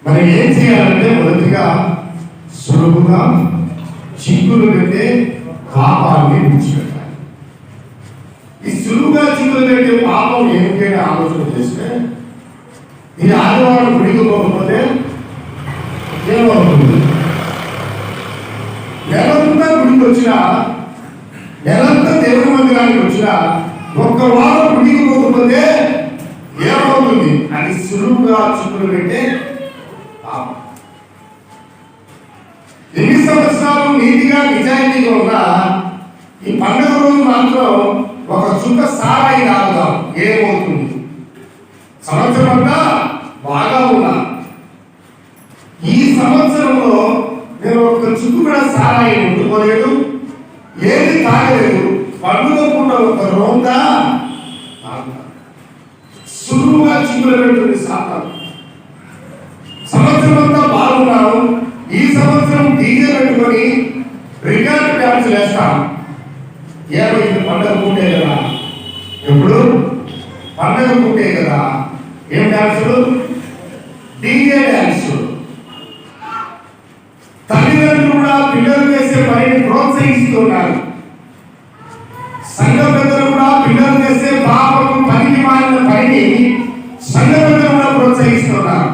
మరి ఏం చేయాలంటే మొదటిగా సులువుగా చిక్కులు పెట్టే పాపాన్ని విడిచిపెట్టాలి. ఈ సులువుగా చిక్కులు పెట్టే పాపం ఏమిటైనా ఆలోచన చేస్తే ఈ ఆదివారం గుడికి పోకపోతే ఏమవుతుంది? నెలంతా గుడికి వచ్చినా, నెలంతా దేవుని మందిరానికి వచ్చినా, ఒక్క వారం గుడికి పోకపోతే ఏమవుతుంది? అది సులువుగా చిక్కులు పెట్టే పాపం. ఎన్ని సంవత్సరాలు నీతిగా నిజాయితీగా ఉన్నా ఈ పండుగ రోజు మాత్రం ఒక చుక్క సారాయి తాగుతాం, ఏమవుతుంది? సంవత్సరం అంతా బాగా ఉన్నా, ఈ సంవత్సరంలో నేను ఒక చుక్కు కూడా సారాయి ముట్టుకోలేదు, ఏది తాగలేదు, పండుగ పూట ఒక రోంతా సులువుగా చిక్కులు పెడుతుంది సాతాను. సంవత్సరం అంతా బాగున్నాను, ఈ సంవత్సరం డీజే పెట్టుకొని రికార్డ్ డ్యాన్స్ వేస్తాం. ఏమైంది? పండుగ పూటే కదా. ఎప్పుడు? పండుగ పూటే కదా. ఏం డ్యాన్సులు? DJ dance. తల్లిదండ్రులు కూడా పిల్లలు చేసే పనిని ప్రోత్సహిస్తున్నారు. సంఘ పెద్దలు కూడా పిల్లలు చేసే పాపకు పనికి మారిన పనిని సంఘ పెద్దలు కూడా ప్రోత్సహిస్తున్నారు.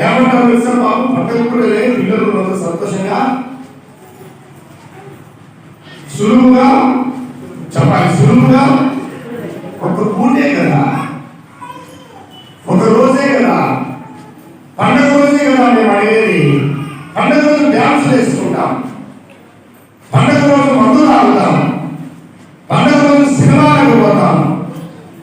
ఏమంటారు తెలుసా? బాబు పండుగ కూడా పిల్లలు సంతోషంగా సులువుగా చెప్పాలి. సులువుగా ఒక పూటే కదా, ఒక రోజే కదా, పండుగ రోజే కదా. మేము అడిగేది పండుగ రోజు డ్యాన్స్ వేసుకుంటాం, పండుగ రోజు మందు తాగుతాం, పండుగ రోజు సినిమాలకు పోతాం,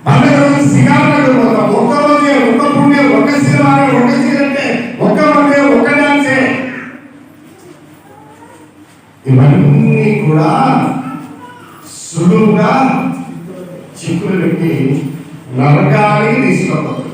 పండుగ రోజు సిగార్లకు పోతాం. ఒక్క రోజే, ఒక్క పుణ్య, ఒక్క సినిమా, ఒక్క సిగరెట్టే, ఒక్క మందే, ఒక్క డాన్సే. ఇవన్నీ కూడా సులువుగా చిక్కులు పెట్టి నరకానికి తీసుకుపోతాం.